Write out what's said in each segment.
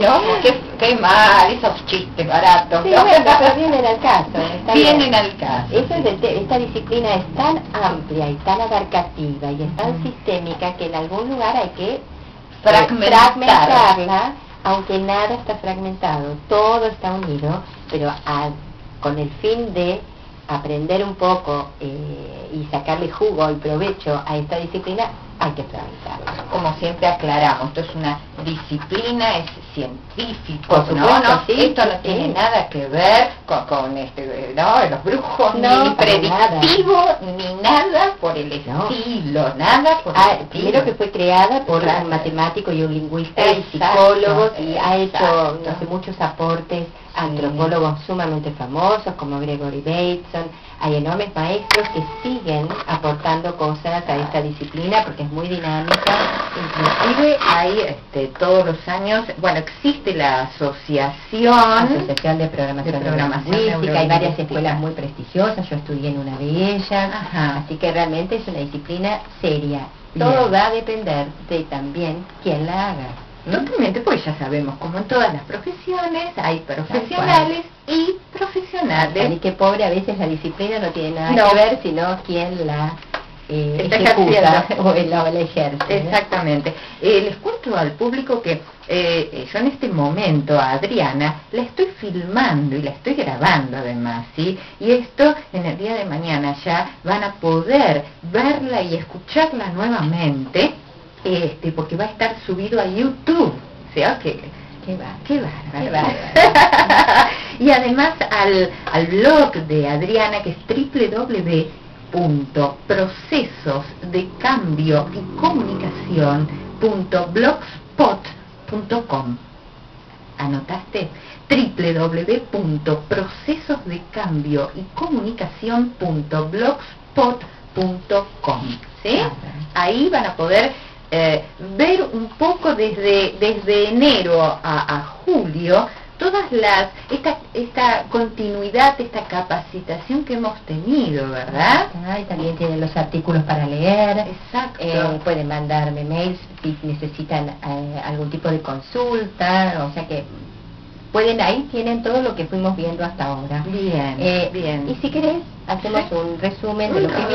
¿no? Qué mal, esos chistes baratos. Sí, ¿no? bueno, pero vienen al caso. Vienen al caso. Esta disciplina es tan amplia y tan abarcativa y es tan sistémica que en algún lugar hay que fragmentarla, aunque nada está fragmentado, todo está unido, pero con el fin de aprender un poco y sacarle jugo y provecho a esta disciplina, hay que fragmentarla. Como siempre aclaramos, esto es una disciplina, es científico, por supuesto, ¿no? Sí, esto no tiene nada que ver con los brujos, ni predictivo, ni nada por el estilo, nada por el estilo. Primero que fue creada por un matemático y un lingüista y psicólogos, y ha hecho, no sé, muchos aportes a antropólogos sumamente famosos como Gregory Bateson. Hay enormes maestros que siguen aportando cosas a esta disciplina porque es muy dinámica. Inclusive hay todos los años, bueno, existe la Asociación de Programación Neurolingüística, hay varias escuelas muy prestigiosas, yo estudié en una de ellas. Ajá. Así que realmente es una disciplina seria. Todo va a depender de también quién la haga. Totalmente, pues ya sabemos, como en todas las profesiones, hay profesionales y profesionales. Y que pobre, a veces la disciplina no tiene nada que ver, sino quién la ejecuta o la ejerce. Exactamente. Les cuento al público que yo en este momento a Adriana la estoy filmando y la estoy grabando además, ¿sí? Y esto en el día de mañana ya van a poder verla y escucharla nuevamente. Porque va a estar subido a YouTube, o sea que qué bárbaro. Y además al blog de Adriana, que es www.procesosdecambioycomunicacion.blogspot.com. ¿Anotaste? www.procesosdecambioycomunicacion.blogspot.com. ¿Sí? Ahí van a poder ver un poco desde enero a julio todas esta continuidad, esta capacitación que hemos tenido, ¿verdad? Y también tienen los artículos para leer. Exacto. Pueden mandarme mails si necesitan algún tipo de consulta, o sea que ahí tienen todo lo que fuimos viendo hasta ahora. Bien. Y si querés, hacemos un resumen de lo que vimos.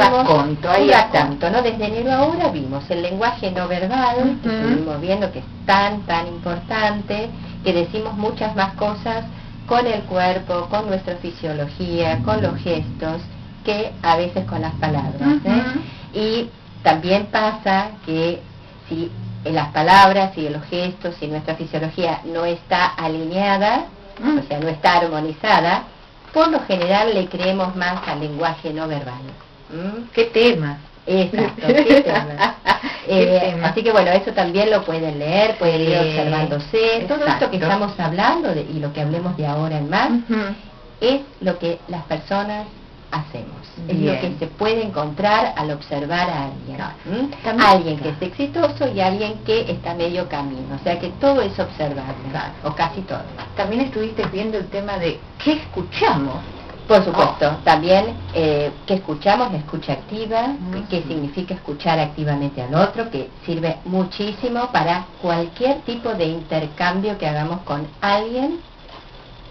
Ahí raconto, ¿no? Desde enero a ahora vimos el lenguaje no verbal, que estuvimos viendo que es tan importante, que decimos muchas más cosas con el cuerpo, con nuestra fisiología, con los gestos, que a veces con las palabras. Y también pasa que si las palabras y los gestos y nuestra fisiología no está alineada, o sea, no está armonizada, por lo general le creemos más al lenguaje no verbal. ¿Qué tema? Exacto, qué tema. Así que bueno, eso también lo pueden leer, pueden ir observándose. Todo esto que estamos hablando y lo que hablemos de ahora en más es lo que las personas hacemos. Es lo que se puede encontrar al observar a alguien. Alguien que es exitoso y alguien que está a medio camino. O sea que todo es observable, o casi todo. También estuviste viendo el tema de qué escuchamos. Por supuesto, también que escuchamos, escucha activa, que significa escuchar activamente al otro, que sirve muchísimo para cualquier tipo de intercambio que hagamos con alguien,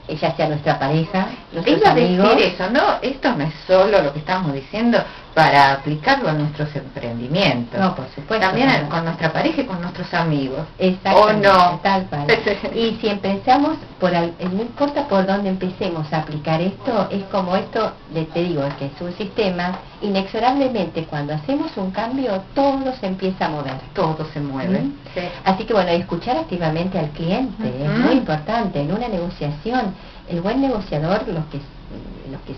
ya sea nuestra pareja, nuestros amigos. Decir eso, ¿no? Esto no es solo lo que estamos diciendo para aplicarlo a nuestros emprendimientos. No, por supuesto. También con nuestra pareja y con nuestros amigos. Exactamente, ¿o no? Tal cual. Y si empezamos no importa por dónde empecemos a aplicar esto, es como esto, te digo, que es un sistema, inexorablemente cuando hacemos un cambio, todo se empieza a mover. Todo se mueve. Así que bueno, escuchar activamente al cliente es muy importante. En una negociación, el buen negociador, los que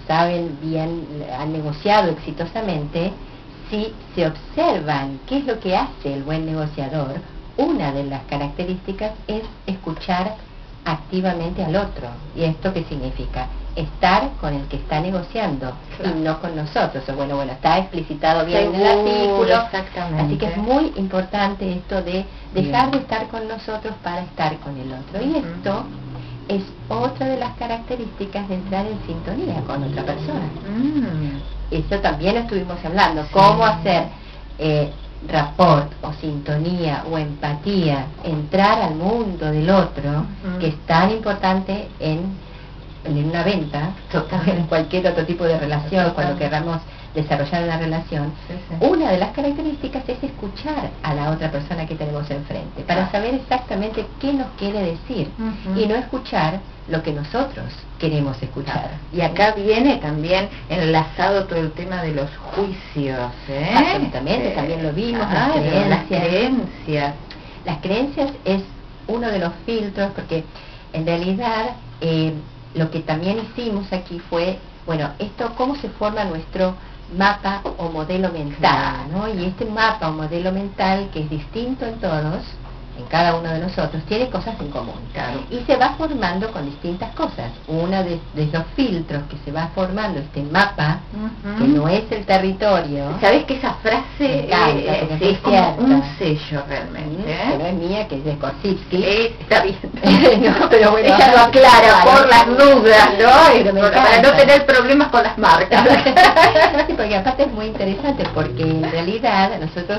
saben bien, han negociado exitosamente, si se observan qué es lo que hace el buen negociador, una de las características es escuchar activamente al otro. ¿Y esto qué significa? Estar con el que está negociando y no con nosotros. O bueno, está explicitado bien en el artículo. Exactamente. Así que es muy importante esto de dejar de estar con nosotros para estar con el otro. Y esto es otra de las características de entrar en sintonía con otra persona. Eso también estuvimos hablando, cómo hacer rapport o sintonía o empatía, entrar al mundo del otro, que es tan importante en una venta, en cualquier otro tipo de relación, cuando queramos desarrollar una relación, una de las características es escuchar a la otra persona que tenemos enfrente, para saber exactamente qué nos quiere decir, y no escuchar lo que nosotros queremos escuchar. Y acá viene también enlazado todo el tema de los juicios, Absolutamente, también lo vimos, las creencias. Las creencias es uno de los filtros, porque en realidad lo que también hicimos aquí fue, bueno, esto, cómo se forma nuestro mapa o modelo mental, ¿no? Y este mapa o modelo mental, que es distinto en todos, en cada uno de nosotros, tiene cosas en común, y se va formando con distintas cosas. Una de los filtros que se va formando, este mapa, que no es el territorio. ¿Sabes que esa frase es como un sello realmente? Pero es mía, que es de Korsitsky. Está bien. No, pero bueno, ella lo aclara por las dudas, ¿no? Para no tener problemas con las marcas. Sí, porque aparte es muy interesante, porque en realidad nosotros